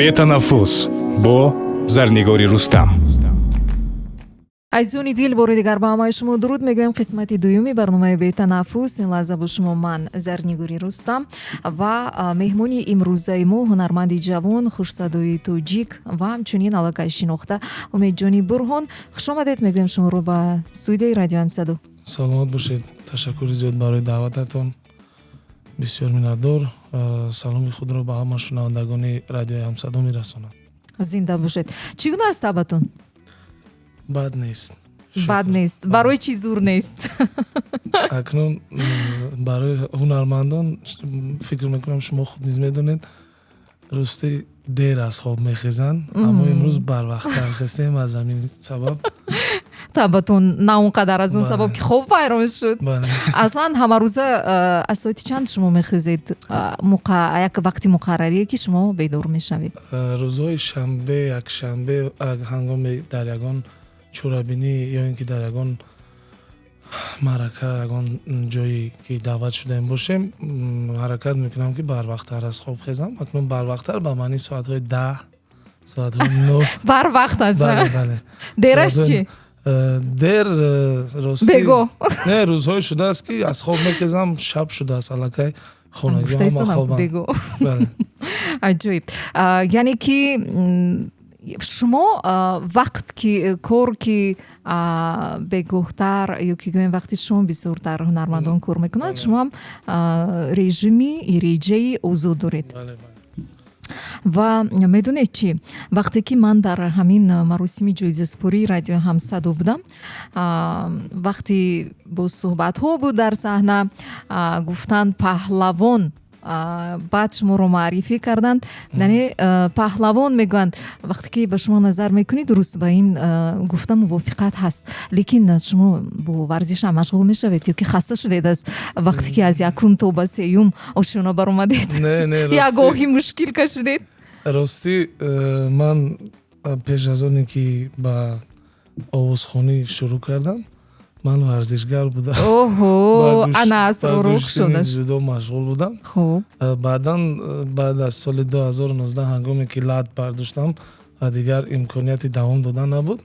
бетанаффус бо зарнигори рустам. айзони дил бори дигар ба ҳамаи шумо дуруд мегӯем. қисмати дуюми барномаи бетанаффус ин лаҳза бо шумо ман зарнигори рустам ва меҳмони имрӯзаи мо ҳунарманди ҷавон хушсадои тоҷик ва ҳамчунин аллакай шинохта умедҷони бурҳон. хушомадед мегӯем шуморо ба студияи радио ҳамсадо. саломат бошед. ташаккури зиёд барои даъвататон. бисёр миннатдор. саломи худро ба ҳама шунавандагони радиои ҳамсадо мерасонам. зинда бошед. чӣ гуна аст табатон? бад нест. бад нест. барои чӣ зур нест? акнун барои ҳунармандон фикр мекунам шумо худ низ медонед рости дер аз хоб мехезанд, аммо имрӯз барвақттар хестем аз ҳамин сабаб. табатон на он қадар аз он сабаб ки хоб вайрон шуд. аслан ҳамарӯза аз соати чанд шумо мехезед? як вақти муқаррарие ки шумо бедор мешавед? рӯзҳои шанбе, якшанбе ҳангоми дар ягон чорабинӣ ё ин ки дар ягон маърака ягон ҷое ки даъват шудаем бошем, ҳаракат мекунам ки барвақттар аз хоб хезам. акнун барвақттар ба маъни соатҳои 10, соатҳои 9. барвақт аст. бале. дераш чӣ? дер рости бегоҳ. не, рӯзҳое шудааст ки аз хоб мехезам, шаб шудааст, аллакай хонагӣ ҳама хобам. бале. аҷоиб. яъне ки шумо вақт ки кор ки бегоҳтар ё ки гӯем вақти шумо бисёртар ҳунармандон кор мекунанд, шумо ҳам режими реҷаи озод доред. ва медонед чӣ, вақте ки ман дар ҳамин маросими ҷоизаспории радио ҳамсадо будам, вақти бо суҳбатҳо буд дар саҳна, гуфтанд паҳлавон, баъд шуморо маърифӣ карданд. яъне паҳлавон мегӯянд, вақте ки ба шумо назар мекунӣ, дуруст ба ин гуфта мувофиқат ҳаст, лекин шумо бо варзиш ҳам машғул мешавед ё ки хаста шудед аз вақте ки аз якум то ба сеюм ошёна баромадед? ягоҳи мушкил кашидед? ростӣ ман пеш аз оне ки ба овозхонӣ шурӯъ кардам, ман варзишгар будам. ана асрорӯх шуда ҷудо машғул будам. хуб. баъдан баъд аз соли 2019 ҳангоме ки лад бардоштам ва дигар имконияти давом додан набуд,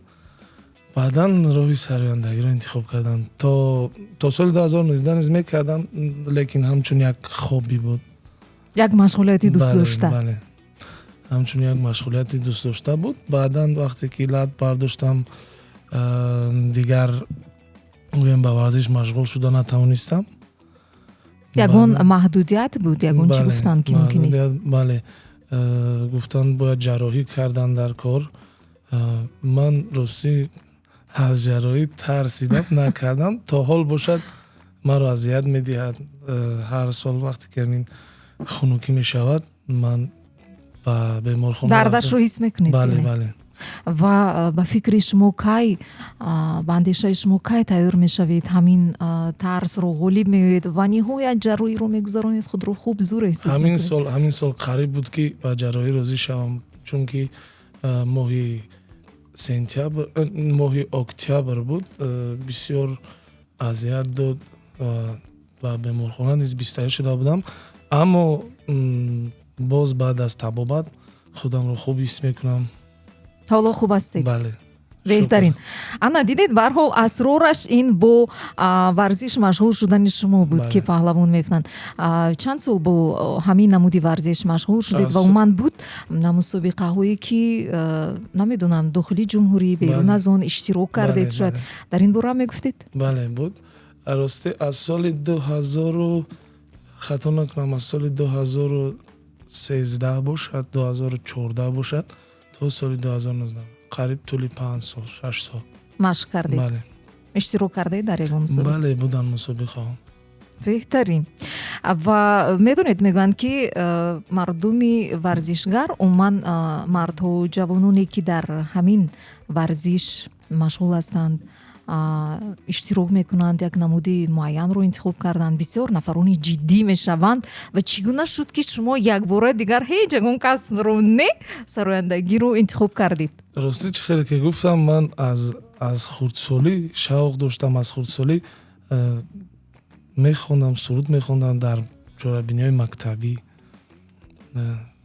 баъдан роҳи сарояндагиро интихоб кардам. то соли 2019 низ мекардам, лекин ҳамчун як хобби буд. як машғулияти дӯстдошта. бале. ҳамчун як машғулияти дӯстдошта буд. баъдан вақте ки лад бардоштам, дигар гӯем ба варзиш машғул шуда натавонистам. ягон маҳдудият буд? ягон чӣ гуфтанд ки мумкин нест? бале, гуфтанд бояд ҷарроҳӣ кардан дар кор. ман ростӣ аз ҷарроҳӣ тарсидам, накардам. то ҳол бошад маро азият медиҳад. ҳар сол вақте ки ҳамин хунукӣ мешавад, ман ба беморхона дардашро ҳис мекунед? бале, бале. ва ба фикри шумо кай, ба андешаи шумо кай тайёр мешавед? ҳамин тарсро ғолиб меоед ва ниҳоят ҷарроҳиро мегузаронед? худро хуб зур эҳсос мекунед? ҳамин сол қариб буд ки ба ҷарроҳӣ розӣ шавам, чунки моҳи сентябр, моҳи октябр буд. бисёр азият дод ва беморхона низ бистарӣ шуда будам, аммо боз баъд аз табобат худамро хуб ҳис мекунам. ҳоло хуб ҳастед? бале. беҳтарин. ана дидед, ба ҳар ҳол асрораш ин бо варзиш машғул шудани шумо буд ки паҳлавон мефтанд. чанд сол бо ҳамин намуди варзиш машғул шудед ва умуман буд мусобиқаҳое ки намедонам дохили ҷумҳурӣ, берун аз он иштирок кардед? шояд дар ин бора мегуфтед? бале, буд. ростӣ аз соли 2000, хато накунам, аз соли 2013 бошад, 2014 бошад то соли 2019, қариб тӯли 5 сол, 6 сол машқ кардед? бале. иштирок кардед дар ягон мусобиқа? бале, будан мусобиқаҳо. беҳтарин. ва медонед, мегӯянд ки мардуми варзишгар, умуман мардҳо, ҷавононе ки дар ҳамин варзиш машғул ҳастанд, иштирок мекунанд, як намуди муайянро интихоб карданд, бисёр нафарони ҷиддӣ мешаванд. ва чӣ гуна шуд ки шумо якбора дигар ҳеҷ ягон касбро не сарояндагиро интихоб кардед? ростӣ чӣ хеле ки гуфтам, ман аз хурдсолӣ шавқ доштам. аз хурдсолӣ мехондам, суруд мехондам дар чорабиниҳои мактабӣ.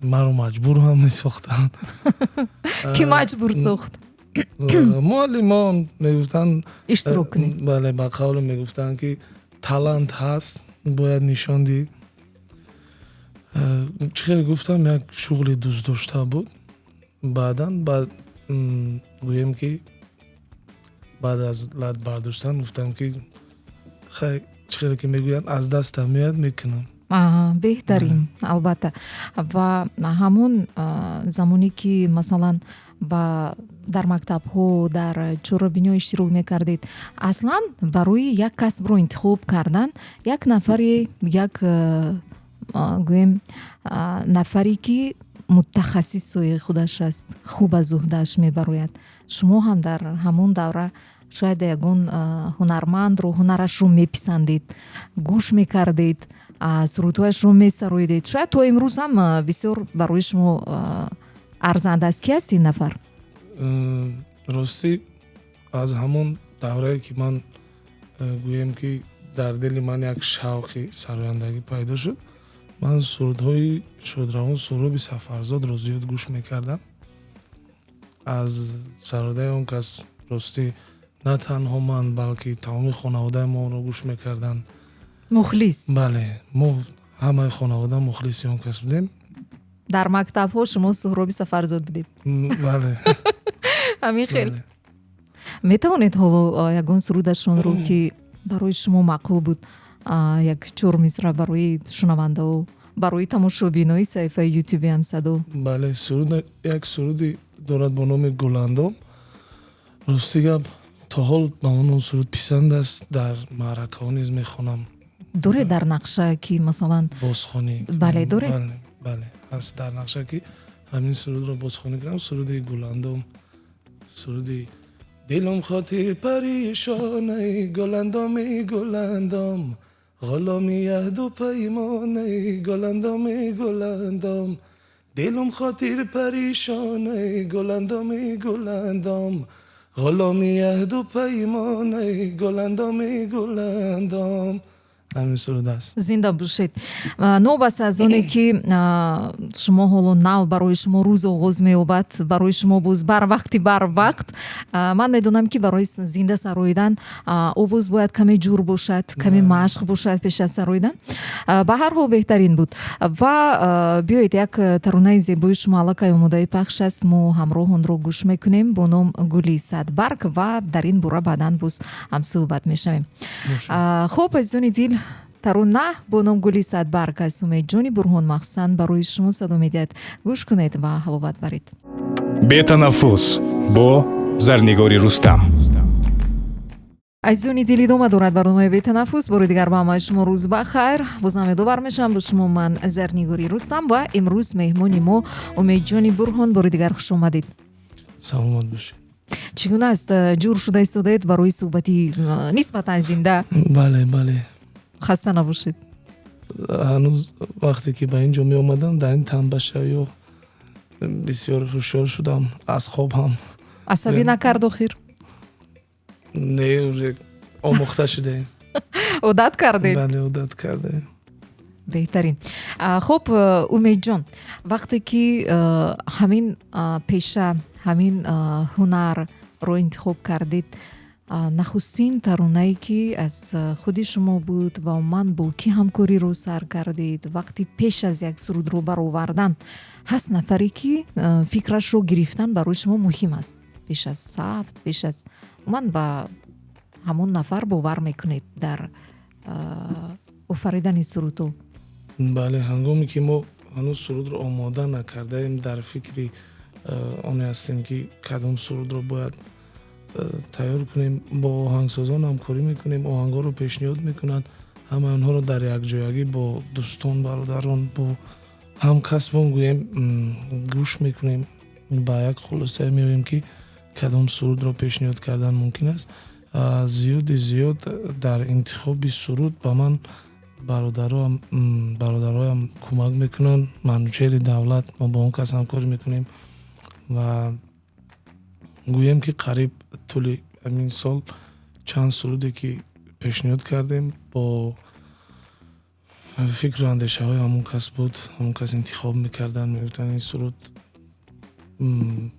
مرا مجبور هم میساختن. کی مجبور ساخت معلمان میگفتن اشتراک کنی؟ بله با قول میگفتن که تالنت هست باید نشان دی. چخیلی گفتم یک شغل دوست داشته بود. بعد گویم که بعد از لد برداشتن گفتم که خیلی چخیلی که میگوین از دستم میاد میکنم. بهترین البته و همون زمانی که مثلا با در مکتب ها در چهاربینی اشتراک میکردید اصلا برای یک کسب رو انتخاب کردن یک نفری گویم نفری که متخصص سوی خودش است خوب از عهده‌اش میبراید. شما هم در همون دوره شاید یگون هنرمند رو هنرش رو میپسندید گوش میکردید سرودهایش رو میسرویدید. شاید تو امروز هم بسیار برای شما ارزنده است. کی است این نفر؟ راستی از همون دوره که من گویم که در دل من یک شوقی سرایندگی پیدا شد من سرودهای شودروان سهراب سفرزاد رو زیاد گوش میکردم. از سراده اون کس راستی نه تنها من بلکه تمام خانواده ما رو گوش میکردن. مخلص؟ بله ما همه خانواده مخلصی اون کس بودیم. در مکتب ها شما سهراب سفرزاد بودید؟ بله. همین خیلی میتوانید حالا یگان سرودشون رو که برای شما معقول بود یک 4 مصرع برای شنونده و برای تماشابینای صفحه یوتیوب هم صدا؟ بله یک سرودی دارد با نام گلندام. راستی گپ تا حال با من اون سرود پسند است. در معرکه ها نیز میخونم. دوره در نقشه که مثلا بازخوانی؟ بله دوره؟ بله هست در نقشه که همین سرود رو بازخوانی کنم. سرود گلندام سرودی دلم خاطر پریشانه گلندام گلندام غلامی عهد و پیمانه گلندام گلندام دلم خاطر پریشانه گلندام گلندام غلامی عهد و پیمانه گلندام گلندام. همین سرود است. زنده باشید. نوبت از اونه که شما حالا نو برای شما روز آغاز می‌یابد برای شما باز بر وقت من میدونم که برای زنده سراییدن آواز باید کمی جور باشد کمی مشق باشد پیش از سراییدن. به هر حال بهترین بود و بیایید یک ترانه زیبای شما علاقه آماده پخش است. ما همراه اون رو گوش میکنیم با نام گلی صدبرگ و در این باره بعداً باز هم صحبت میشویم. خب عزیزان دل ترانه با نام گلی صدبرگ از امید جانی برهان مخصوصاً برای شما صدا میدهد. گوش کنید و حلاوت برید. بتنفس با زرنگاری رستم. عزیزان دلی دوما دارد برنامه بتنفس بار دیگر با همه شما روز بخیر. باز هم دو برمیشم با شما من زرنگاری رستم و امروز مهمانی ما امید جانی برهان. بار دیگر خوش اومدید. سلامت باشید. چگونه است؟ جور شده ایستادید برای صحبتی نسبتا زنده؟ بله خسته نباشید. هنوز وقتی که به اینجا می اومدم در این تنبشه و بسیار هوشیار شدم. از خواب هم عصبی نکرد آخر؟ نه آموخته شده. عادت کردید؟ بله عادت کرده. بهترین. خب امید جان وقتی که همین پیشه همین هنر رو انتخاب کردید نخستین ترانه‌ای که از خودی شما بود و من با کی همکاری رو سر کردید وقتی پیش از یک سرود رو برآوردن هست نفری که فکرش رو گرفتن برای شما مهم است پیش از ثبت پیش از من با همون نفر باور میکنید در آفریدن سرودو؟ بله هنگامی که ما هنوز سرود رو آماده نکرده ایم در فکری آن هستیم که کدام سرود رو باید تیار کنیم با آهنگسازان همکاری میکنیم آهنگا رو پیشنهاد میکنند همه آنها رو در یک جایگی با دوستان برادران با همکسبان گویم گوش میکنیم با یک خلاصه میایم که کدام سرود رو پیشنهاد کردن ممکن است. زیاد در انتخاب سرود با من برادرام کمک میکنن. منوچهر دولت ما با اون کس همکاری میکنیم و گویم که قریب طول همین سال چند سرودی که پیشنهاد کردیم با فکر و اندیشه های همون کس بود. همون کس انتخاب میکردن، میگفتن این سرود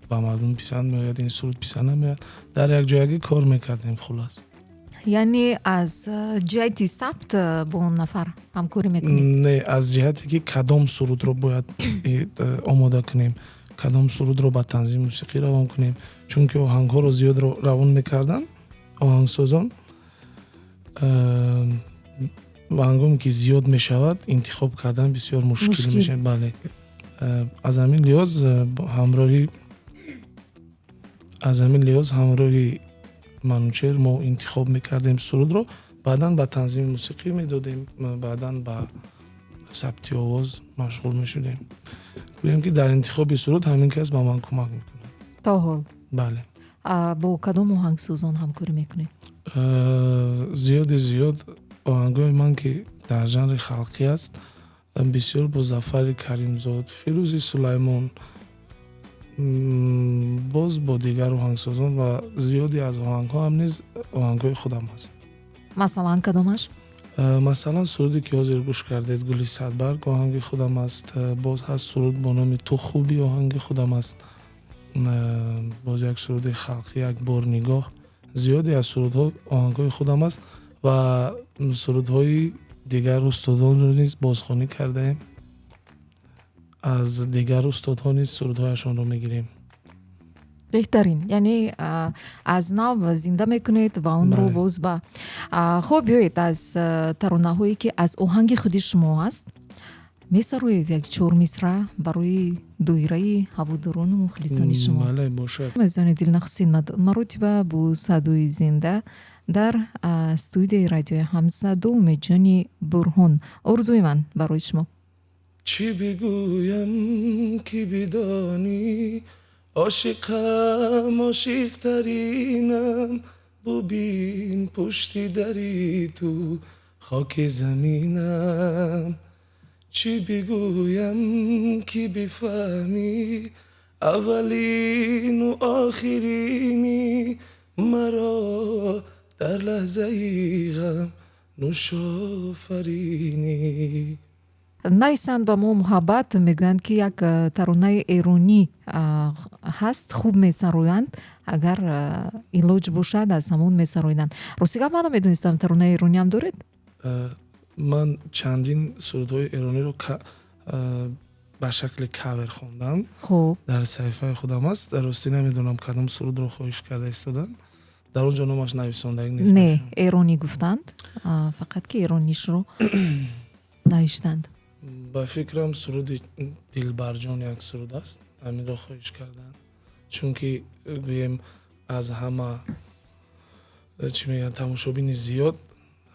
با مردم پسند میاد، این سرود پسند نمیاد. در یک جایگی کار میکردیم. خلاص یعنی از جهتی ثبت با اون نفر همکاری میکنید؟ نه، از جهتی که کدام سرود رو باید آماده کنیم، کدام سرود رو با تنظیم موسیقی روان کنیم، چون که آهنگ ها رو زیاد روان میکردن آهنگسازان. آهنگام که زیاد میشود انتخاب کردن بسیار مشکل میشه. بله، از همین لحاظ همراهی منوچهر ما انتخاب میکردیم سرود رو، بعداً با تنظیم موسیقی میدادیم، بعداً با ثبت آواز مشغول میشدیم. گوییم که در انتخاب سرود همین کس با من کمک میکنه. تا حال بله. با کدام آهنگسازان همکاری میکنید؟ زیاد آهنگای من که در ژانر خلقی است، بسیار با ظفر کریمزاد، فیروز سلیمان، باز با دیگر آهنگسازان و زیادی از آهنگ ها هم نیز آهنگای خودم هست. مثلا کدامش؟ مثلا سرودی که حاضر گوش کردید گلی صدبرگ آهنگ خودم است. باز هست سرود با نام تو خوبی آهنگ خودم است. باز یک سرود خلقی یک بار نگاه. زیادی از سرودها آهنگای خودم است و سرودهای دیگر استادان رو نیز بازخوانی کرده ایم. از دیگر استادها نیز سرودهایشان رو میگیریم. بهترین، یعنی از نو زنده میکنید و اون رو باز با خب بیایید از ترانه هایی که از آهنگ خودی شما هست میسروید یک 4 مصرع برای دایره هواداران و مخلصان شما. بله باشه. مزان دلنخستین مرتبه با صدای زنده در استودیوی رادیوی همصدا جانی برهان. آرزوی من برای شما. چی بگویم که بدانی عاشقم، عاشق ترینم، ببین پشتی دری تو خاک زمینم. چی بگویم که بفهمی اولین و آخرینی، مرا در لحظه غم نوش آفرینی. نایسان با ما محبت میگویند که یک ترانه ایرانی هست، خوب میسرویند، اگر ایلاج باشد از همون میسرویدند. راستی من نمیدونستم ترانه ایرانی هم دارید؟ من چندین سرودهای ایرانی رو به شکل کاور خوندم. خوب. در صحیفه خودم است. راستی نمیدونم کدام سرود رو خواهش کرده استادن. در اونجا نامش نویسندگی نیست. نه، ایرانی گفتند، فقط که ایرانیش رو نوشتند. با فکرم سرود دلبرجان یک سرود است، همین رو خواهش کردن، چون که گویم از همه چی میگن تماشابین زیاد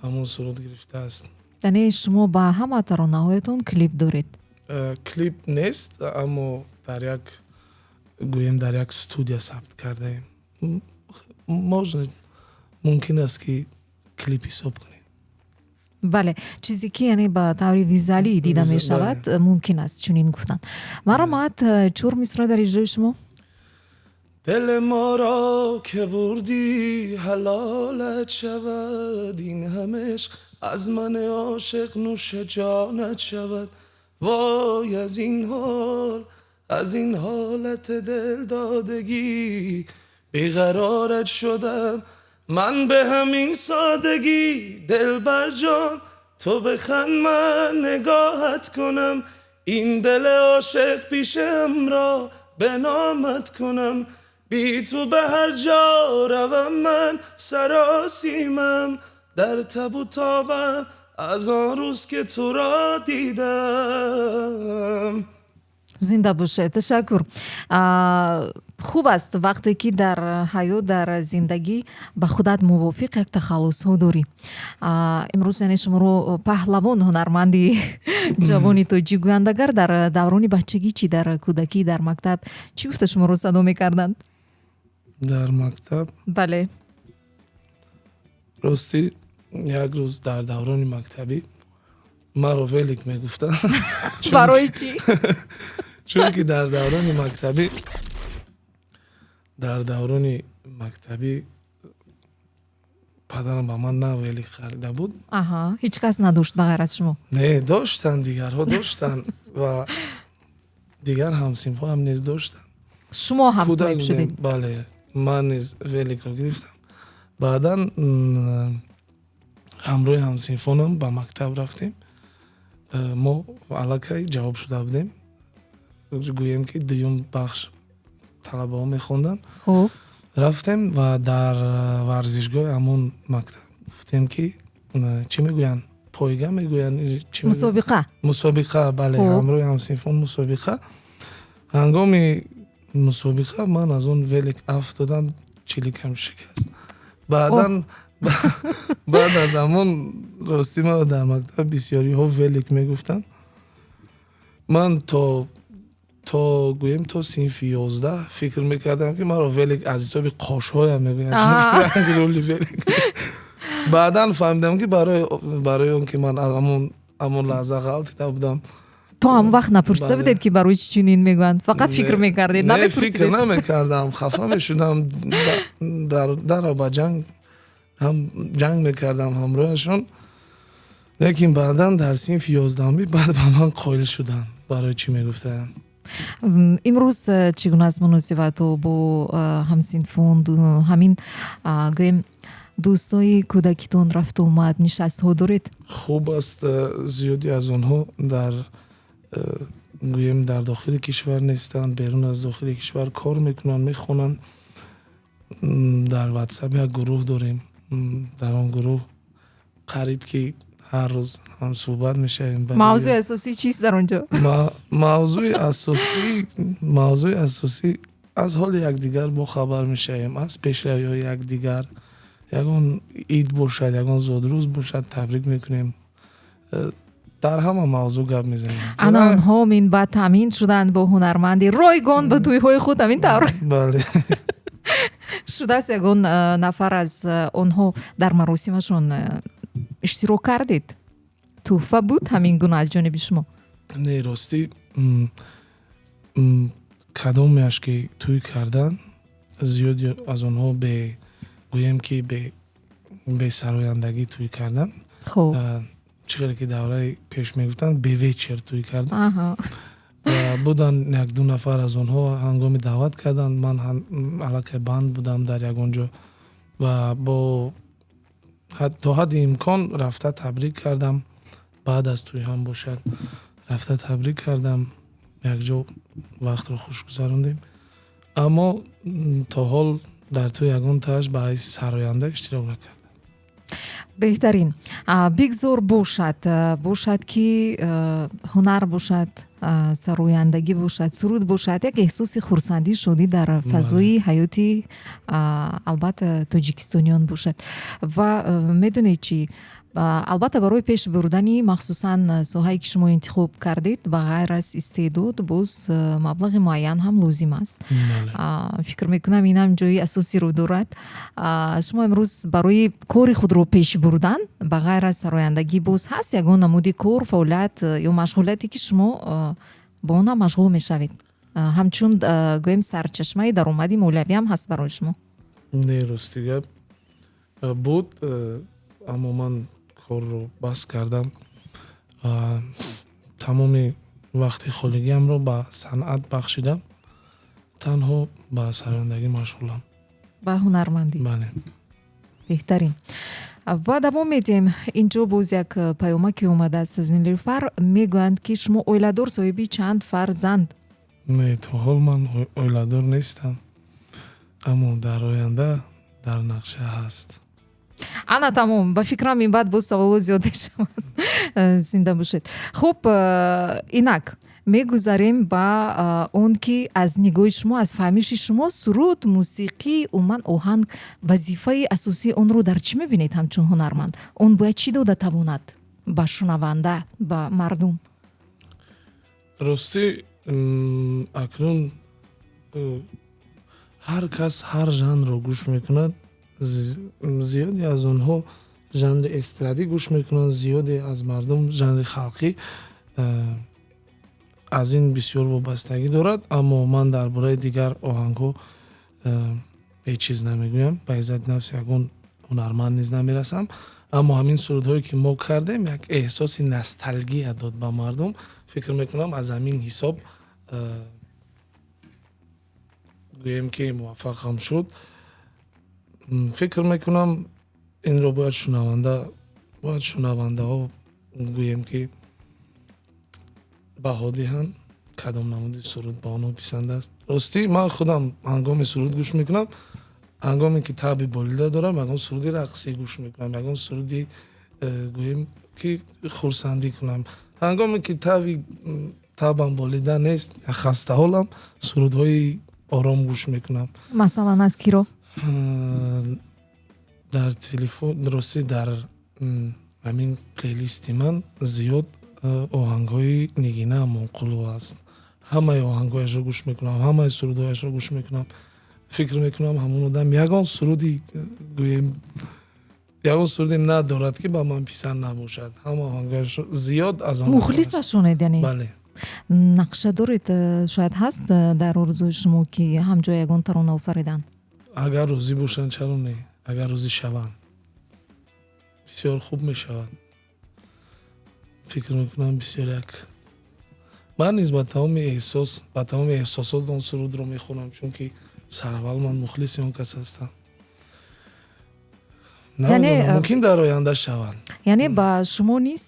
همون سرود گرفته است. یعنی شما با همه ترانه هایتون کلیپ دارید؟ کلیپ نیست، اما در یک گویم در یک استودیو ثبت کرده ایم. ممکن است که کلیپ حساب کنیم. بله، چیزی که یعنی با طور ویزولی دیده می شود ممکن است چنین گفتن. مرامت 4 مصرع در اجرای شما. دل ما را که بردی حلالت شود، این همه عشق از من عاشق نوش جانت شود. وای از این حال، از این حالت دل دادگی، بیقرارت شدم من به همین سادگی. دلبر جان تو بخند من نگاهت کنم، این دل عاشق پیشم را به نامت کنم. بی تو به هر جا روم من سراسیمم، در تب و تابم از آن روز که تو را دیدم. زنده باشه. تشکر. خوب است وقتی که در حیات در زندگی به خودت موافق یک تخلص ها داری. امروز یعنی شما رو پهلوان هنرمندی جوانی توجیه گویند. اگر در دوران بچگی چی در کودکی در مکتب چی گفته شما رو صدا میکردند؟ در مکتب؟ بله. راستی یک روز در دوران مکتبی مرا ولیک میگفتن. برای چی؟ چون که در دوران مکتبی падарам ба ман на велик харида буд. аҳа, ҳеҷ кас надошт ба ғайр аз шумо? Не, доштанд, дигарҳо доштанд ва дигар ҳамсинфҳоам низ доштанд. шумо ҳам Кӯдак соҳиб шудед? будем, бале, ман низ великро гирифтам. Баъдан ҳамроҳи ҳамсинфонам ба мактаб рафтем. Мо аллакай ҷавоб шуда будем. Гӯем ки дуюм бахш талабаҳо мехонданд. хуб, Рафтем ва дар варзишгоҳи ҳамон мактаб гуфтем ки чӣ мегӯянд? Пойга мегӯянд? Чӣ мегӯянд? мусобиқа. Мусобиқа, бале, Хуб. ҳамроҳи ҳамсинфон мусобиқа. ҳангоми мусобиқа ман аз он велик афт додам, чиликам шикаст. Баъдан баъд аз ҳамон ростӣ маро дар мактаб бисёриҳо велик мегуфтанд. Ман то гӯем то синфи 11 фикр мекардам ки маро велик аз ҳисоби қошҳоям мегӯянд. Чунки роли велик. Баъдан фаҳмидам ки барои он ки ман ҳамон лаҳза ғалат карда будам. то ҳам вақт напурсида Бале. будед ки барои чӣ чунин мегӯянд? Фақат фикр мекардед, Не, фикр намепурсидед? намекардам, хафа мешудам, даро ба ҷанг ҷанг мекардам ҳамроҳашон. Лекин баъдан дар синфи 11 баъд ба ман қоил шуданд барои чӣ мегуфтаям. имрӯз чӣ гуна аст муносибатҳо бо ҳамсинфон, ҳамин гӯем дӯстои кӯдакитон рафту омад, нишастҳо доред? хуб аст. Зиёди аз онҳо дар гӯем дар дохили кишвар нестанд, берун аз дохили кишвар кор мекунанд, мехонанд. Дар WhatsApp як гурӯҳ дорем. Дар он гурӯҳ қариб ки ҳар рӯз ҳам суҳбат мешавем. мавзӯи асосӣ чист дар он ҷо? мавзӯи асосӣ аз ҳоли якдигар бохабар мешавем, аз пешравиҳои якдигар. Ягон ид бошад, ягон зодрӯз бошад, табрик мекунем. Дар ҳама мавзӯъ гап мезанем. ана онҳо минбаъд таъмин шуданд бо ҳунарманди ройгон ба тӯйҳои худ, ҳамин тавр Бале. шудааст ягон нафар аз онҳо дар маросимашон иштирок кардед? тӯҳфа буд ҳамин гуна аз ҷониби шумо? Не, ростӣ кадомеаш ки тӯй карданд, зиёди аз онҳо гӯем ки бесарояндагӣ тӯй карданд. хуб, Чӣ хеле ки давраи пеш мегуфтанд, бевечер тӯй карданд. аҳа, Буданд як-ду нафар аз онҳо ҳангоми даъват карданд. Ман аллакай банд будам дар ягон ҷо ва то ҳадди имкон рафта табрик кардам. Баъд аз тӯй ҳам бошад, рафта табрик кардам, якҷо вақтро хуш гузарондем. Аммо то ҳол дар тӯи ягон таж ба ҳайси сароянда иштирок накардам. беҳтарин. Бигзор бошад ки ҳунар бошад, сарояндагӣ бошад, суруд бошад, як эҳсоси хурсандӣ, шодӣ дар фазои ҳаёти албатта тоҷикистониён бошад. Ва медонед чӣ, албатта барои пеш бурдани махсусан соҳае ки шумо интихоб кардед, ба ғайр аз истеъдод боз маблағи муайян ҳам лозим аст. фикр мекунам инам ҷои асосиро дорад. Шумо имрӯз барои кори худро пеш бурдан, ба ғайр аз сарояндагӣ боз ҳаст ягон намуди кор, фаъолият ё машғулияте ки шумо бо он ҳам машғул мешавед? Ҳамчун гӯем сарчашмаи даромади молиявӣ ҳам ҳаст барои шумо? Не, рости гап буд, аммо ман корро бас кардам. Тамоми вақти холигиамро ба санъат бахшидам. Танҳо ба сарояндагӣ машғулам. Ба ҳунармандӣ. Бале. беҳтарин. ва давом медиҳем. Инҷо боз як паёмаке омадааст аз Нилуфар. Мегӯянд ки шумо оиладор, соҳиби чанд фарзанд? Не, то ҳол ман оиладор нестам, аммо дар оянда дар нақша ҳаст. ана тамом. Ба фикрам ин баъд боз саволо зиёд мешавад. Зинда бошед. Хуб, инак мегузарем ба он ки аз нигоҳи шумо, аз фаҳмиши шумо, суруд, мусиқӣ, умуман оҳанг, вазифаи асосии онро дар чӣ мебинед ҳамчун ҳунарманд? Он бояд чӣ дода тавонад ба шунаванда, ба мардум? Ростӣ акнун ҳар кас ҳар жанрро гӯш мекунад. Зиёде аз онҳо жанри эстрадӣ гӯш мекунанд, зиёде аз мардум жанри халқӣ. Аз ин бисёр вобастагӣ дорад, аммо ман дар бораи дигар оҳангҳо ҳеҷ чиз намегӯям. Ба иззати нафс ягон ҳунарманд низ намерасам, аммо ҳамин сурудҳое ки мо кардем як эҳсоси носталгия дод ба мардум. фикр мекунам аз ҳамин ҳисоб гӯем ки муваффақам шуд. фикр мекунам инро бояд шунавандаҳо гӯем ки баҳо диҳанд кадом намуди суруд ба онҳо писанд аст. Ростӣ ман худам ҳангоми суруд гӯш мекунам, ҳангоме ки таби болида дорам, ягон суруди рақсӣ гӯш мекунам, ягон суруди гӯем ки хурсандӣ кунам. ҳангоме ки табам болида нест, хастаҳолам, сурудҳои ором гӯш мекунам. масалан аз киро? дар телефон ростӣ дар ҳамин плейлисти ман зиёд оҳангҳои Нигина Амонқулова аст. Ҳамаи оҳангҳояшро гӯш мекунам, ҳамаи сурудҳояшро гӯш мекунам. фикр мекунам ҳамон одам ягон суруди гӯем ягон суруде надорад ки ба ман писанд набошад. Ҳама оҳангҳояшро зиёд аз он мухлисашонед, яъне бале. нақша доред, шояд ҳаст дар орзуи шумо ки ҳамҷо ягон тарона офаридан? Агар рӯзӣ бошанд, чаро не? Агар рӯзӣ шаванд, бисёр хуб мешавад. фикр мекунам бисёр як ман низ ба тамоми эҳсосот он сурудро мехонам, чунки сараввал ман мухлиси он кас ҳастам. Намедонам, мумкин дар оянда шаванд. яъне ба шумо низ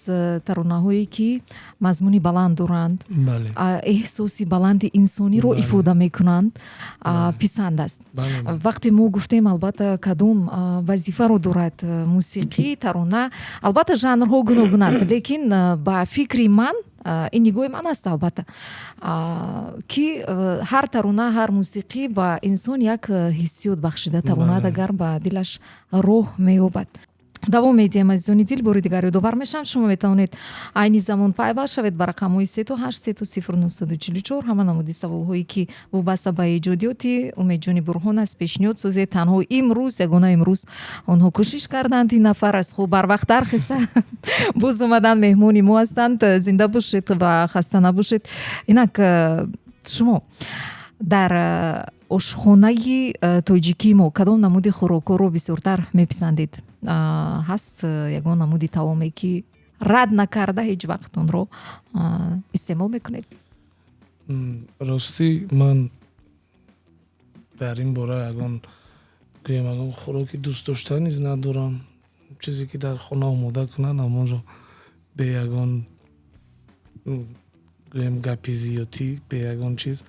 таронаҳое ки мазмуни баланд доранд, Бале. эҳсоси баланди инсониро ифода мекунанд, писанд аст. Вақте мо гуфтем албатта кадом вазифаро дорад мусиқӣ, тарона, албатта жанрҳо гуногунанд, лекин ба фикри ман, ин нигоҳи ман аст албатта, ки ҳар тарона, ҳар мусиқӣ ба инсон як ҳиссиёт бахшида тавонад, агар ба дилаш роҳ меёбад. давом медиҳем азизони дил. бори дигар ёдовар мешавам, шумо метавонед айни замон пайваст шавед ба рақамҳои 38 ҳама намуди саволҳое ки вобаста ба эҷодиёти Умедҷони Бурҳон аст пешниҳод созед. Танҳо имрӯз, ягона имрӯз онҳо кӯшиш карданд ин нафар аз хуб барвақтар хиса боз омадан меҳмони мо ҳастанд. Зинда бошед ва хаста набошед. Инак шумо дар ошхонаи тоҷикии мо кадом намуди хӯрокҳоро бисёртар меписандед? ҳаст ягон намуди таоме ки рад накарда ҳеҷ вақт онро истеъмол мекунед? Ростӣ ман дар ин бора ягон хӯроки дӯстдошта низ надорам. Чизе ки дар хона омода кунанд, амонро бе ягон гапи зиёдӣ, бе ягон чиз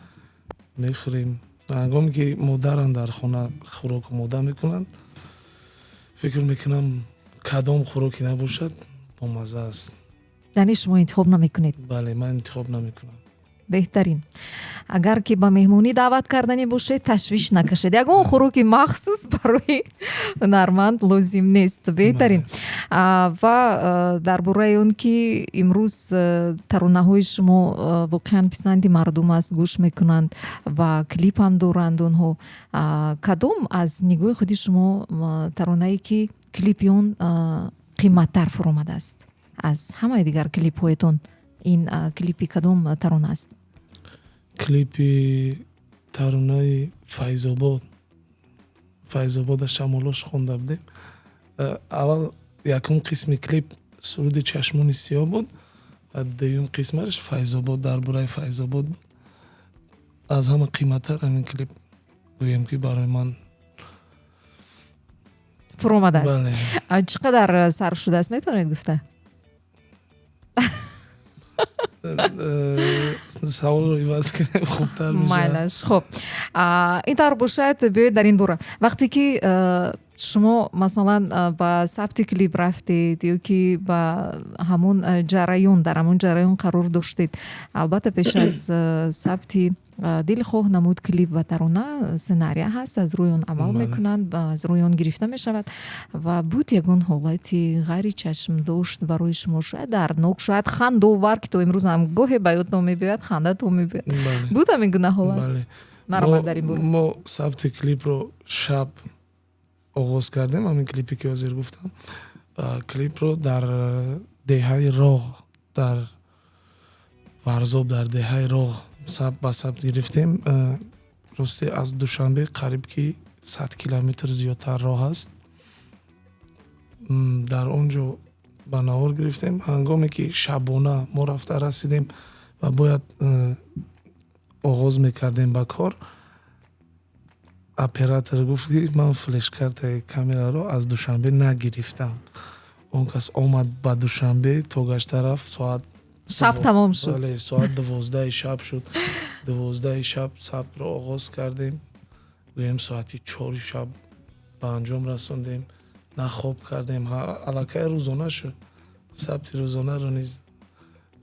мехӯрем. ҳангоме ки модарам дар хона хӯрок омода мекунанд, фикр мекунам кадом хӯроки набошад бомазза аст. яъне шумо интихоб намекунед? Бале, ман интихоб намекунам. беҳтарин. Агар ки ба меҳмонӣ даъват карданӣ бошед, ташвиш накашед. Ягон хӯроки махсус барои ҳунарманд лозим нест. беҳтарин. Ва дар бораи он ки имрӯз таронаҳои шумо воқеан писанди мардум аст, гӯш мекунанд ва клипам доранд онҳо. Кадом аз нигоҳи худи шумо таронае ки клипи он қиматтар фуромадааст аз ҳамаи дигар клипҳоятон? ин клипи кадом тарона аст? Клипи таронаи Файзобода Шамолош хонда будем. Аввал якум қисми клип суруди Чашмони сиёҳ буд, дуюм қисмаш Файзобод, дар бораи Файзобод буд. Аз ҳама қиматтар ҳамин клип гӯем ки барои ман фуромадааст. Бале. Чӣ қадар сарф шудааст, метавонед гуфта? саволро иваз кунем, хубтар мешавад. Майлаш, хуб. Ин тавр бошад, биёед дар ин бора. Вақте ки шумо масалан ба сабти клип рафтед ё ки ба ҳамон ҷараён, дар ҳамон ҷараён қарор доштед, албатта пеш аз сабти дил хоҳ намуд клип ва тарона сценария ҳаст, аз рӯи он амал мекунанд, аз рӯи он гирифта мешавад ва буд ягон ҳолати ғайри чашмдошт барои шумо, шояд дарнок, шояд хандовар, ки то имрӯз ҳам гоҳе ба ёдтон мебиёяд, хандатон мебиёяд. Буд ҳамин гуна ҳолат? Наромад дар ин бора. Мо сабти клипро шаб оғоз кардем, ҳамин клипе ки ҳозир гуфтам. Клипро дар деҳаи Роғ, дар Варзоб, дар деҳаи Роғ ба сабт гирифтем. Ростӣ аз Душанбе қариб ки 100 километр зиёдтар роҳ аст. дар он ҷо ба навор гирифтем. Ҳангоме ки шабона мо рафта расидем ва бояд оғоз мекардем ба кор, оператор гуфт ки ман флешкартаи камераро аз душанбе нагирифтам. Он кас омад ба душанбе то гашта рафт, соат шаб тамом шуд. бале, соат 12 шаб шуд. 12 шаб сабтро оғоз кардем. гӯем соати 4 шаб ба анҷом расондем. На хоб кардем, аллакай рӯзона шуд. Сабти рӯзонаро низ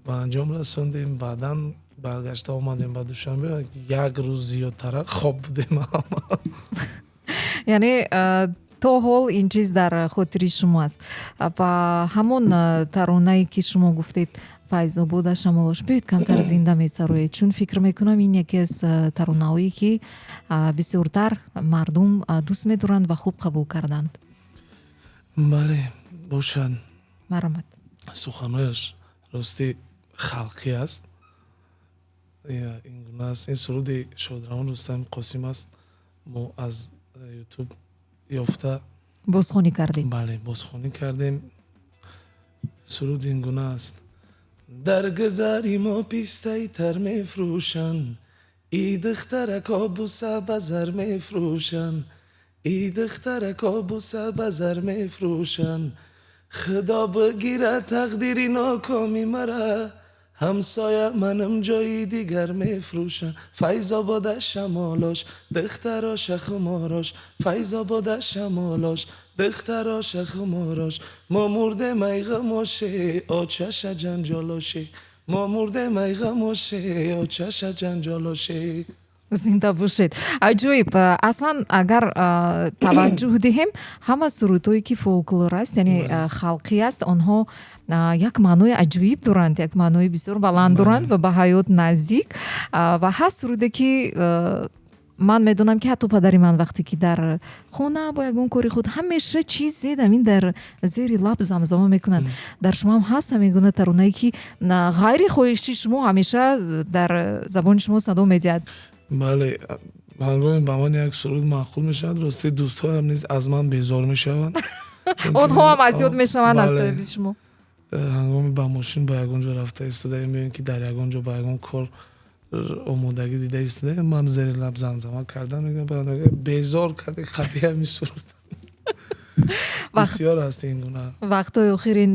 ба анҷом расондем. Баъдан баргашта омадем ба душанбе. Як рӯз зиёдтарак хоб будем. яъне то ҳол ин чиз дар хотири шумо аст ва ҳамон таронае ки шумо гуфтед файзобода шамолош биёед камтар зинда месароед, чун фикр мекунам ин яке аз таронаҳое ки бисёртар мардум дӯст медоранд ва хуб қабул карданд. бале, бошад. марҳамат. суханояш рости халқӣ аст. ин гуна аст. Ин суруди Шодравон Рустами Қосим аст. мо аз ютуб ёфта бозхонӣ кардед. бале, бозхонӣ кардем. суруди ин гуна аст. дар гузари мо пистаи тар мефрӯшанд, и духтарако буса ба зар мефрӯшанд, и духтарако буса ба зар мефрӯшанд. худо бигирад тақдири нокоми мара, ҳамсоя манам ҷои дигар мефрӯшанд. файзобода шамолош духтароша хуморош, файзобода шамолош духтароша хуморош. мо мурдем ай ғамоше очаша ҷанҷолоше, мо мурдем ай ғамоше очаша ҷанҷолоше. зинда бошед. аҷоиб. аслан агар таваҷҷӯҳ диҳем, ҳама сурудҳое ки фолклор аст, яъне халқӣ аст, онҳо як маънои аҷоиб доранд, як маънои бисёр баланд доранд ва ба ҳаёт наздик. ва ҳаст суруде ки ман медонам ки ҳатто падари ман вақте ки дар хона бо ягон кори худ ҳамеша чиз зедам ин дар зери лаб замзама мекунад. дар шумо ҳам ҳаст ҳамин гуна таронае ки ғайри хоҳиши шумо ҳамеша дар забони шумо садо медиҳад? бале, ҳангоми ба ман як суруд маъқул мешавад, рости дӯстҳоям низ аз ман безор мешаванд. онҳо ҳам азёд мешаванд аз сабаби шумо. ҳангоми ба мошин ба ягон ҷо рафта истодаем, мебинем ки дар ягон ҷо ба ягон кор омодагӣ дида истодаем, ман зери лаб замзама кардам, мегӯям безор карди хати ҳамин суруд. бисёр аст ин гуна. вақтҳои охирин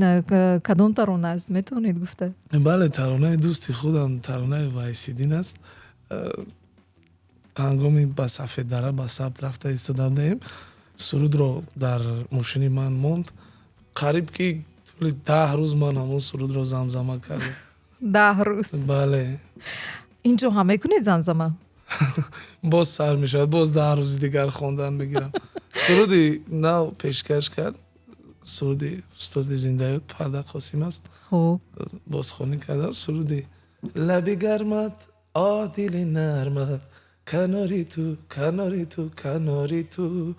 кадом тарона аст метавонед гуфта? бале, таронаи дӯсти худам, таронаи Вайсидин аст. ҳангоми ба сафи дара ба сабт рафта истода будем, сурудро дар мошини ман монд. қариб ки тӯли 10 рӯз ман ҳамон сурудро замзама кардам. 10 рӯз? бале. инҷо ҳам мекунед замзама? боз сар мешавад, боз 10 рӯзи дигар хондан мегирам. суруди нав пешкаш кард, суруди устоди зиндаёт Парда Қосим аст. хуб, бозхонӣ кардам. суруди лаби гармат одили нармат, канори ту, канори ту, канори ту,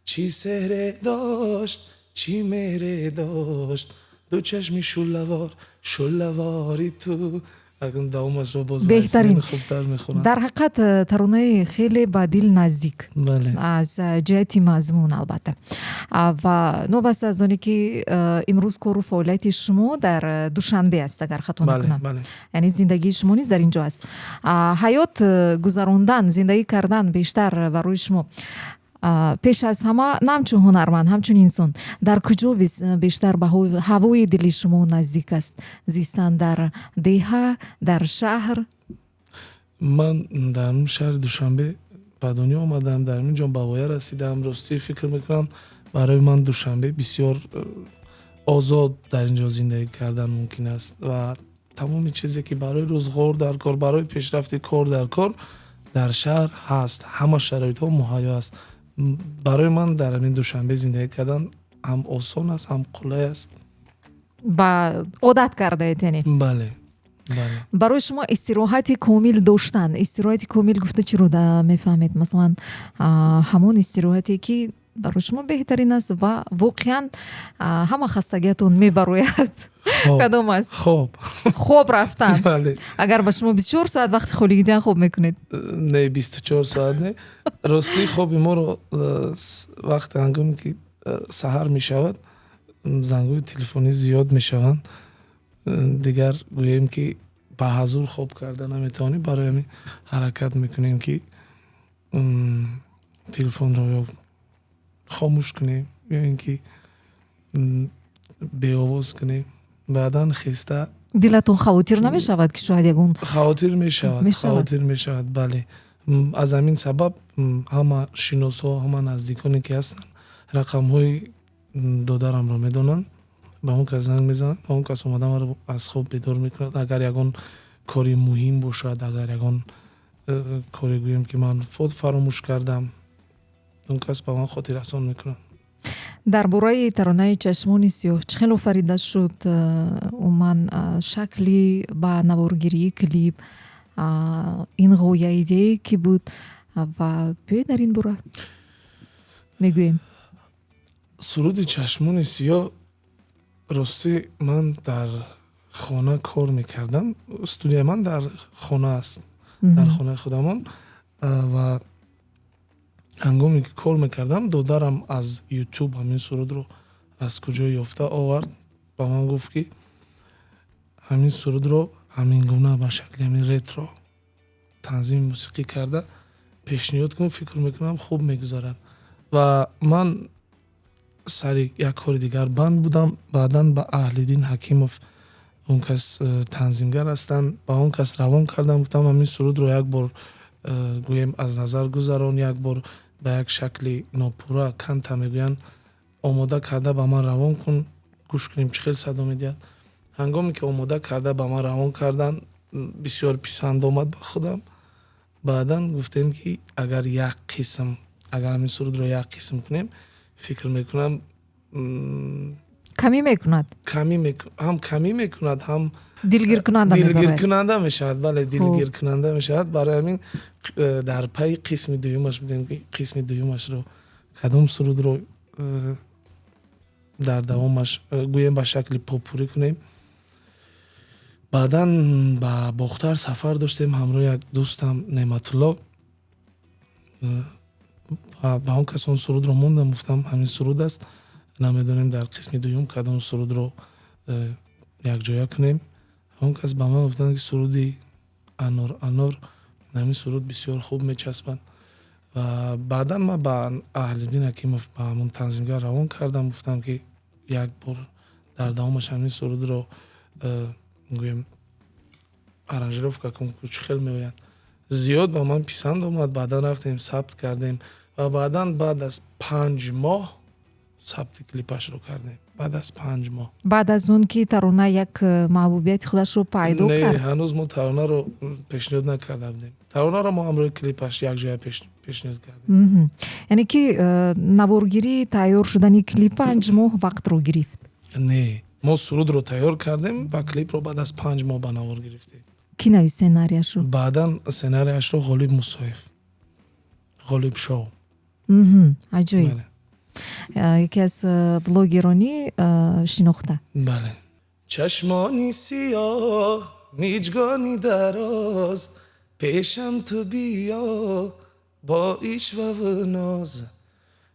чӣ сеҳре дошт, чӣ меҳре дошт, ду чашми шӯлавор, шӯлавори ту. давомашро боз беҳтарин. хубтар мехонам. дар ҳақиқат таронаи хеле ба дил наздик бале. аз ҷиҳати мазмун албатта. ва нобаста аз оне ки имрӯз кору фаъолияти шумо дар Душанбе аст, агар хато накунам. бале. яъне зиндагии шумо низ дар ин ҷо аст. ҳаёт гузарондан, зиндагӣ кардан бештар барои шумо пеш аз ҳама на ҳамчун ҳунарманд, ҳамчун инсон, дар куҷо бештар ба ҳавои дили шумо наздик аст? зистан дар деҳа, дар шаҳр? ман дар шаҳри Душанбе ба дунё омадам, дар ин ҷо ба воя расидам. ростӣ фикр мекунам барои ман Душанбе бисёр озод дар ин ҷо зиндагӣ кардан мумкин аст ва тамоми чизе ки барои рӯзғор дар кор, барои пешрафти кор дар кор дар шаҳр ҳаст. ҳама шароитҳо муҳайё аст. барои ман дар ҳамин Душанбе зиндагӣ кардан ҳам осон аст, ҳам қулай аст. ба одат кардаед яъне? бале. бале. барои шумо истироҳати комил доштан, истироҳати комил гуфта чӣ рӯ мефаҳмед? масалан ҳамон истироҳате ки барои шумо беҳтарин аст ва воқеан ҳама хастагиатон мебарояд. кадом аст? хоб рафтан. бале. агар ба шумо 24 соат вақти холигӣ диҳанд хоб мекунед? не 24 соат не. ростӣ хоби моро вақте ҳангоме ки саҳар мешавад зангҳои телефонӣ зиёд мешаванд, дигар гӯем ки ба ҳазур хоб карда наметавонӣ, барои ҳамин ҳаракат мекунем ки телефонро ё хомӯш кунем ё ин ки беовоз кунем. баъдан хеста дилатон хавотир намешавад ки шояд ягон хавотир мешавад, мешавад, бале. аз ҳамин сабаб ҳама шиносҳо, ҳама наздиконе ки ҳастанд рақамҳои додарамро медонанд, ба он кас занг мезананд, ба он кас омада маро аз хоб бедор мекунад. агар ягон кори муҳим бошад, агар ягон коре гӯем ки ман фаромӯш кардам, он кас ба ман хотиррасон мекунад. дар бораи таронаи чашмони сиёҳ чӣ хел офарида шуд? умуман шакли ба наворгирии клип, ин ғоя идея кӣ буд ва биёед дар ин бора мегӯем. суруди чашмони сиёҳ, ростӣ ман дар хона кор мекардам. студияи ман дар хона аст, дар хонаи худамон, ва ҳангоме ки кор мекардам, додарам аз YouTube ҳамин сурудро аз куҷо ёфта овард, ба ман гуфт ки ҳамин сурудро ҳамин гуна ба шакли ҳамин ретро танзими мусиқӣ карда пешниҳод кун, фикр мекунам хуб мегузарад. ва ман сари як кори дигар банд будам. баъдан ба Аҳлиддин Ҳакимов, он кас танзимгар ҳастанд, ба он кас равон кардам, гуфтам ҳамин сурудро як бор гӯем аз назар гузарон, як бор ба як шакли нопурра, канта мегӯянд, омода карда ба ман равон кун, гӯш кунем чӣ хел садо медиҳад. ҳангоме ки омода карда ба ман равон карданд, бисёр писанд омад ба худам. баъдан гуфтем ки агар ҳамин сурудро як қисм кунем, фикр мекунам камӣ мекунад, ҳам камӣ мекунад, ҳам дилгиркунанда мешавад. бале, дилгиркунанда мешавад. барои ҳамин дар пайи қисми дуюмаш будем ки қисми дуюмашро, кадом сурудро дар давомаш гӯем ба шакли попурӣ кунем. баъдан ба Бохтар сафар доштем ҳамроҳи як дӯстам Неъматулло. ба он кас он сурудро мондам, гуфтам ҳамин суруд аст, намедонем дар қисми дуюм кадом сурудро якҷоя кунем. он кас ба ман гуфтанд ки суруди анор, ҳамин суруд бисёр хуб мечаспад. ва баъдан ман ба Аҳлиддин Ҳакимов, ба ҳамон танзимгар равон кардам, гуфтам ки як бор дар давомаш ҳамин сурудро гӯем аранжировка кун, чӣ хел меояд. зиёд ба ман писанд омад. баъдан рафтем сабт кардем ва баъдан баъд аз 5 моҳ сабти клипашро кардем. баъд аз 5 моҳ, баъд аз он ки тарона як маҳбубияти худашро пайдо кард. не, ҳанӯз мо таронаро пешниҳод накарда будем. таронаро мо ҳамроҳи клипаш якҷоя пешниҳод кардем. яъне ки наворгирии тайёр шудани клип 5 моҳ вақтро гирифт. Не, мо сурудро тайёр кардем ва клипро баъд аз 5 моҳ ба навор гирифтем. кӣ навист сценарияшро? баъдан сценарияшро Ғолиб Мусоев, Ғолиб Шоу. аҷоиб. яке аз блогерони шинохта. бале. чашмони сиёҳ, миҷгони дароз, пешам ту биё бо ишваву ноз.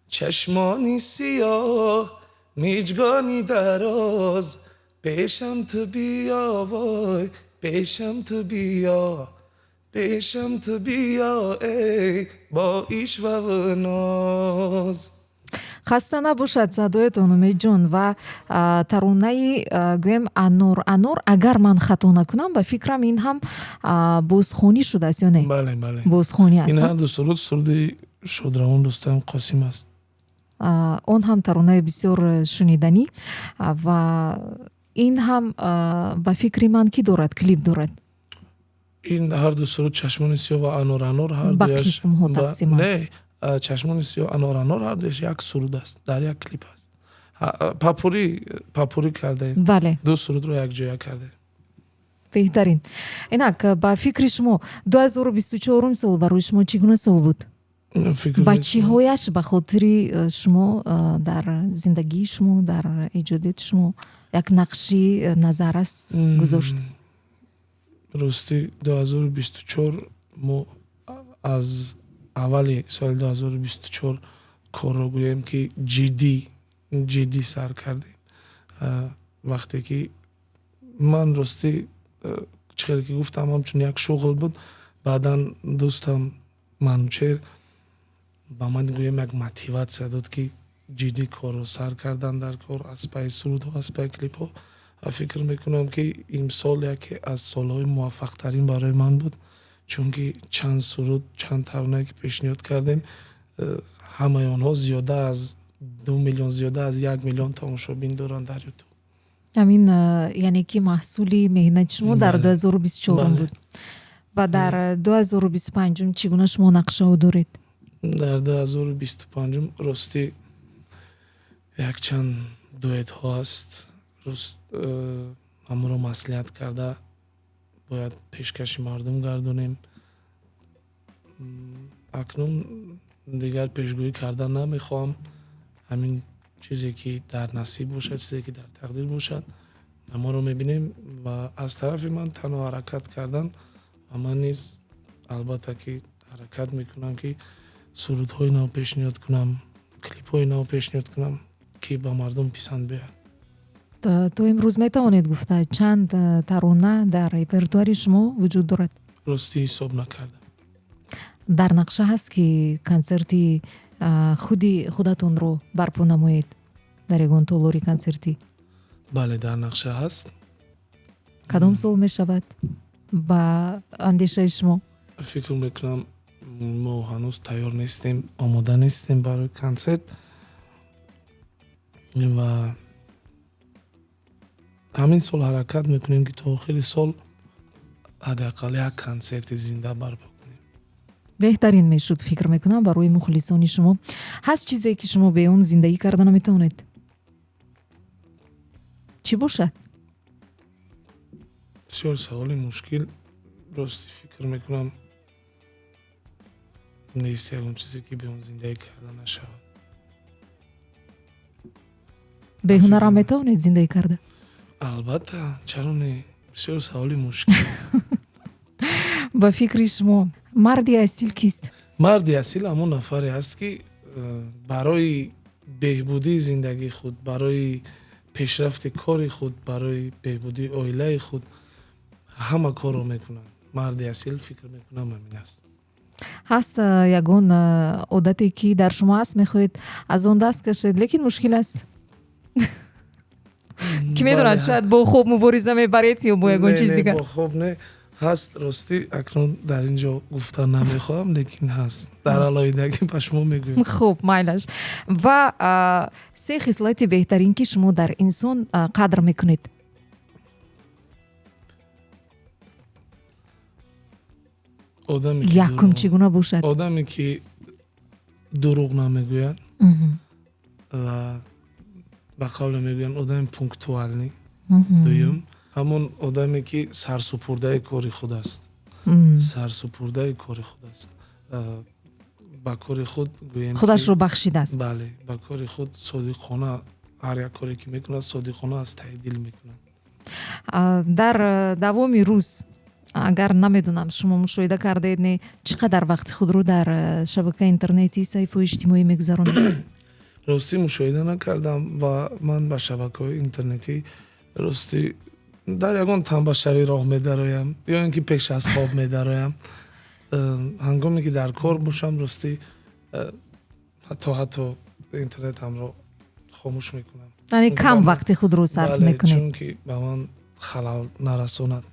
чашмони сиёҳ, миҷгони дароз, пешам ту биё, вой пешам ту биё, пешам ту биё, эй бо ишваву ноз. хаста набошад садоятон Умедҷон. ва таронаи гӯем анор, агар ман хато накунам, ба фикрам ин ҳам бозхонӣ шудааст ё не? бале. бозхонӣ аст. ин ҳарду суруди Шодравон Рустам Қосим аст. он ҳам таронаи бисёр шуниданӣ ва ин ҳам ба фикри ман кӣ дорад, клип дорад. ин ҳарду суруд чашмони сиёҳ ва анор ба қисмҳо тақсиманд. не, чашмони сиёҳ анор ҳардуяш як суруд аст, дар як клип аст. папурӣ кардаем. бале, ду сурудро якҷоя кардаем. беҳтарин. инак ба фикри шумо 2024 сол барои шумо чӣ гуна сол буд? ба чиҳояш ба хотири шумо дар зиндагии шумо, дар эҷодиёти шумо як нақши назаррас гузошт? ростӣ 2024 мо аз аввали соли 2024 корро гӯем ки ҷиддӣ сар кардем. вақте ки ман ростӣ чихеле ки гуфтам ҳамчун як шуғл буд, баъдан дӯстам манучер ба ман гӯям як мотиватсия дод ки ҷиддӣ корро сар кардан дар кор аз пайи сурудҳо, аз пайи клипҳо. ва фикр мекунам ки имсол яке аз солҳои муваффақтарин барои ман буд, чунки чанд суруд, чанд таронае ки пешниҳод кардем, ҳамаи онҳо зиёда аз 2 миллион, зиёда аз 1 миллион тамошобин доранд дар ютуб. ҳамин яъне ки маҳсули меҳнати шумо дар 2024 буд ва дар 2025 чӣ гуна шумо нақшаҳо доред? дар 2025 ростӣ якчанд дуэтҳо ҳаст. ҳаморо маслиҳат карда бояд пешкаши мардум гардонем. акнун дигар пешгӯӣ карда намехоҳам. ҳамин чизе ки дар насиб бошад, чизе ки дар тақдир бошад, ҳаморо мебинем ва аз тарафи ман танҳо ҳаракат кардан ва ман низ албатта ки ҳаракат мекунам ки сурудҳои нав пешниҳод кунам, клипҳои нав пешниҳод кунам ки ба мардум писанд биёяд. То имрӯз метавонед гуфта чанд тарона дар репертуари шумо вуҷуд дорад? ростӣ ҳисоб накардам. дар нақша ҳаст ки консерти худатонро барпо намоед дар ягон толори консертӣ? бале, дар нақша ҳаст. кадом сол мешавад ба андешаи шумо? фикр мекунам мо ҳанӯз тайёр нестем, омода нестем барои консерт ва ҳамин сол ҳаракат мекунем ки то охири сол ҳадақал як консерти зинда барпо кунем. беҳтарин мешуд, фикр мекунам, барои мухлисони шумо. ҳаст чизе ки шумо бе он зиндагӣ карда наметавонед? чӣ бошад? бисёр саволи мушкил. ростӣ фикр мекунам нест ягон чизе ки бе он зиндагӣ карда нашавад. беҳунарам метавонед зиндагӣ карда? албатта, чаро не? бисёр саволи мушкил. ба фикри шумо марди асил кист? марди асил ҳамон нафаре ҳаст ки барои беҳбудии зиндагии худ, барои пешрафти кори худ, барои беҳбудии оилаи худ ҳама корро мекунад. марди асил фикр мекунам ҳамин аст. ҳаст ягон одате ки дар шумо ҳаст, мехоҳед аз он даст кашед, лекин мушкил аст? ки медонад, шояд бо хоб мубориза мебаред ё бо ягон чиз дигар? бо хоб не ҳаст. ростӣ акнун дар ин ҷо гуфтан намехоҳам, лекин ҳаст. дар алоҳидагӣ ба шумо мегӯям. хуб, майлаш. ва се хислати беҳтарин ки шумо дар инсон қадр мекунед? якум чӣ гуна бошад? одаме ки дурӯғ намегӯяд ва ба қавле мегӯянд одами пунктуалӣ. дуюм, ҳамон одаме ки сарсупурдаи кори худ аст. сарсупурдаи кори худ аст. ба кори худ гӯем худашро бахшидааст. бале, ба кори худ содиқона, ҳар як коре ки мекунад содиқона аз таи дил мекунад. дар давоми рӯз агар намедонам шумо мушоҳида кардаед не, чӣ қадар вақти худро дар шабакаи интернетӣ, саҳифаҳои иҷтимоӣ мегузаронед? ростӣ мушоҳида накардам ва ман ба шабакаҳои интернетӣ ростӣ дар ягон танбашавӣ роҳ медароям ё ин ки пеш аз хоб медароям. ҳангоме ки дар кор бошам ростӣ ҳатто интернетамро хомӯш мекунам. яъне кам вақти худро сарф мекунед? чунки ба ман халал нарасонад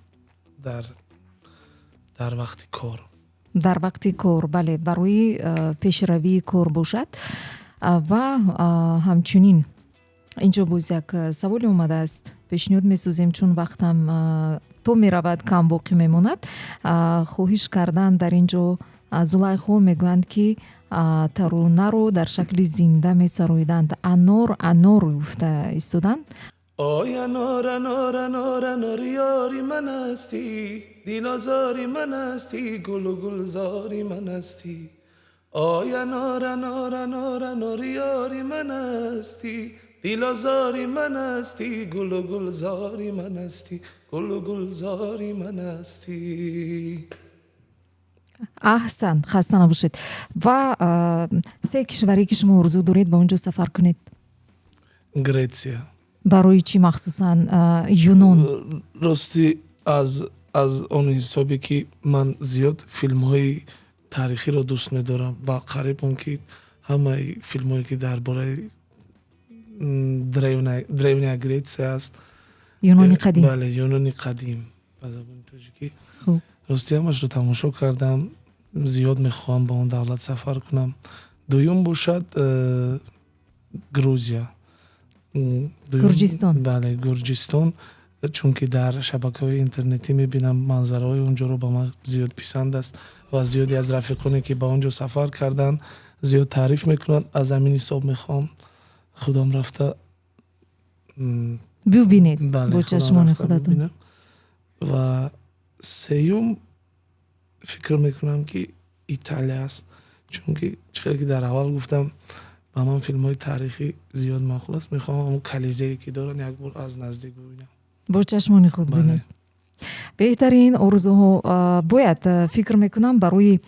дар вақти кор. дар вақти кор, бале, барои пешравии кор бошад. ва ҳамчунин инҷо боз як саволе омадааст. пешниҳод месозем, чун вақтам то меравад, кам боқӣ мемонад. хоҳиш кардан дар ин ҷо зулайхо мегӯянд ки таронаро дар шакли зинда месароиданд. анор гуфта истоданд. آی انار انار انار انار یاری من هستی دیل آزاری من هستی گل و گلزاری من هستی آی انار انار انار انار یاری من هستی دیل آزاری من هستی گل و گلزاری من هستی گل و گلزاری من هستی. аҳсан, хаста набошед. ва се кишваре ки шумо орзу доред ба он ҷо сафар кунед? греция. барои чӣ махсусан юнон? рости аз он ҳисобе ки ман зиёд филмҳои таърихиро дӯст медорам ва қариб он ки ҳамаи филмҳое ки дар бораи древняя Гретсия аст, юнони қадим. бале, юнони қадим ба забони тоҷикӣ. Хуб. рости ҳамашро тамошо кардам. зиёд мехоҳам ба он давлат сафар кунам. дуюм бошад Грузия. Гурҷистон. Бале, Гурҷистон, чунки дар шабакаҳои интернетӣ мебинам манзараҳои онҷоро ба ман зиёд писанд аст ва зиёде аз рафиқоне ки ба он ҷо сафар карданд зиёд таъриф мекунанд. аз ҳамин ҳисоб мехоҳам худам рафта бибинед бале, бо худам чашмони рафта худатон. бибинам. ва сеюм фикр мекунам ки Италия аст, чунки чихеле ки дар аввал гуфтам ба ман филмҳои таърихӣ зиёд маъқул аст. мехоҳам ҳамон колизее ки доранд як бор аз наздик бибинам. бо чашмони худ Бале. бинед. беҳтарин орзуҳо бояд фикр мекунам барои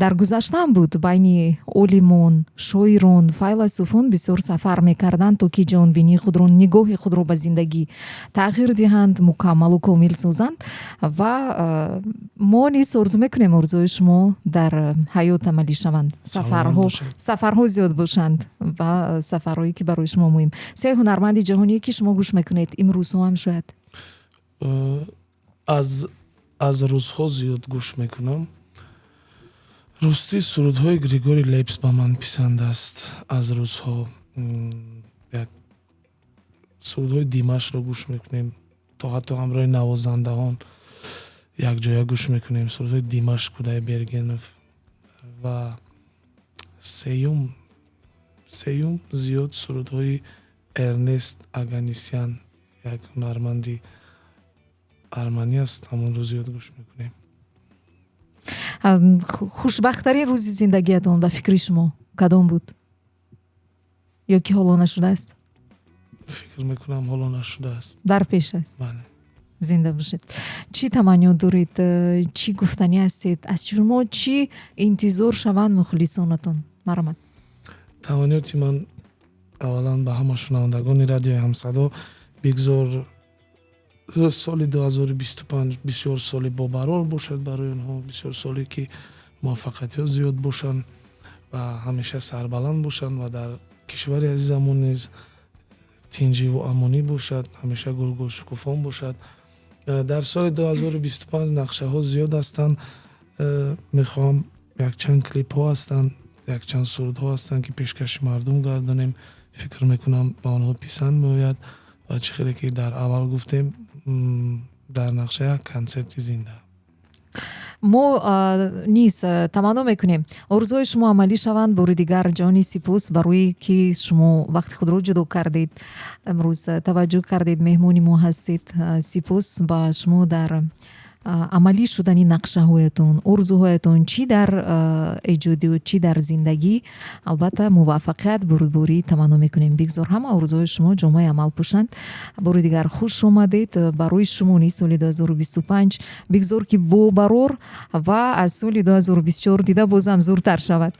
дар гузаштан буд байни олимон, шоирон, файласуфон бисёр сафар мекарданд то ки ҷонбинии худро, нигоҳи худро ба зиндагӣ тағйир диҳанд, мукаммалу комил созанд ва мо низ орзу мекунем орзуҳои шумо дар ҳаёт амалӣ шаванд, сафарҳо зиёд бошанд ва сафарҳое ки барои шумо муҳим. се ҳунарманди ҷаҳоние ки шумо гӯш мекунед имрӯзҳо ҳам шояд аз рӯзҳо зиёд гӯш мекунам. рости сурудҳои Григорий Лепс ба ман писанд аст. аз рӯзҳо як сурудҳои Димашқро гӯш мекунем, то ҳатто ҳамроҳи навозандаҳон якҷоя гӯш мекунем. сурудҳои Димашқ Кудай Бергенов. ва сеюм зиёд сурудҳои Эрнест Аганесян, як ҳунарманди арманӣ аст, ҳамонро зиёд гӯш мекунем. хушбахттарин рӯзи зиндагиатон ба фикри шумо кадом буд? ё ки ҳоло нашудааст? фикр мекунам ҳоло нашудааст. дар пеш аст. Бале. зинда бошед. чӣ таманнё доред? чӣ гуфтанӣ ҳастед? аз шумо чӣ интизор шаванд мухлисонатон? марҳамат. таманниёти ман аввалан ба ҳама шунавандагони радиои Ҳамсадо бигзор соли 2025 бисёр соли бобарор бошад барои онҳо, бисёр соле ки муваффақиятҳо зиёд бошанд ва ҳамеша сарбаланд бошанд ва дар кишвари азизамон низ тинҷиву амонӣ бошад, ҳамеша гулшукуфон бошад. дар соли 2025 нақшаҳо зиёд ҳастанд. мехоҳам якчанд клипҳо ҳастанд, якчанд сурудҳо ҳастанд ки пешкаши мардум гардонем. фикр мекунам ба онҳо писанд меояд ва чӣ хеле ки дар аввал гуфтем дар нақша як консерти зинда. мо низ таманно мекунем орзуҳои шумо амалӣ шаванд. бори дигар ҷони сипос барои ки шумо вақти худро ҷудо кардед, имрӯз таваҷҷӯҳ кардед, меҳмони мо ҳастед. сипос ба шумо дар амалӣ шудани нақшаҳоятон, орзуҳоятон, чӣ дар эҷодиё, чӣ дар зиндагӣ, албатта муваффақият бурудборӣ таманно мекунем. бигзор ҳама орзуҳои шумо ҷомаи амал пӯшанд. бори дигар хуш омадед. барои шумо низ соли 2025 бигзор ки бобарор ва аз соли 2024 дида бозам зуртар шавад.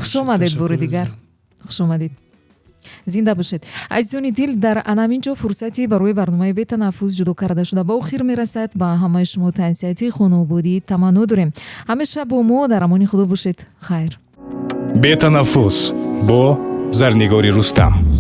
хуш омадед бори дигар. хуш омадед. зинда бошед. азизони дил, дар анамин ҷо фурсати барои барномаи бетанаффус ҷудо карда шуда ба охир мерасад. ба ҳамаи шумо таҳсияти хонободӣ таманно дорем. ҳамеша бо мо дар амони худо бошед. хайр. бетанаффус бо Зарнигори Рустам.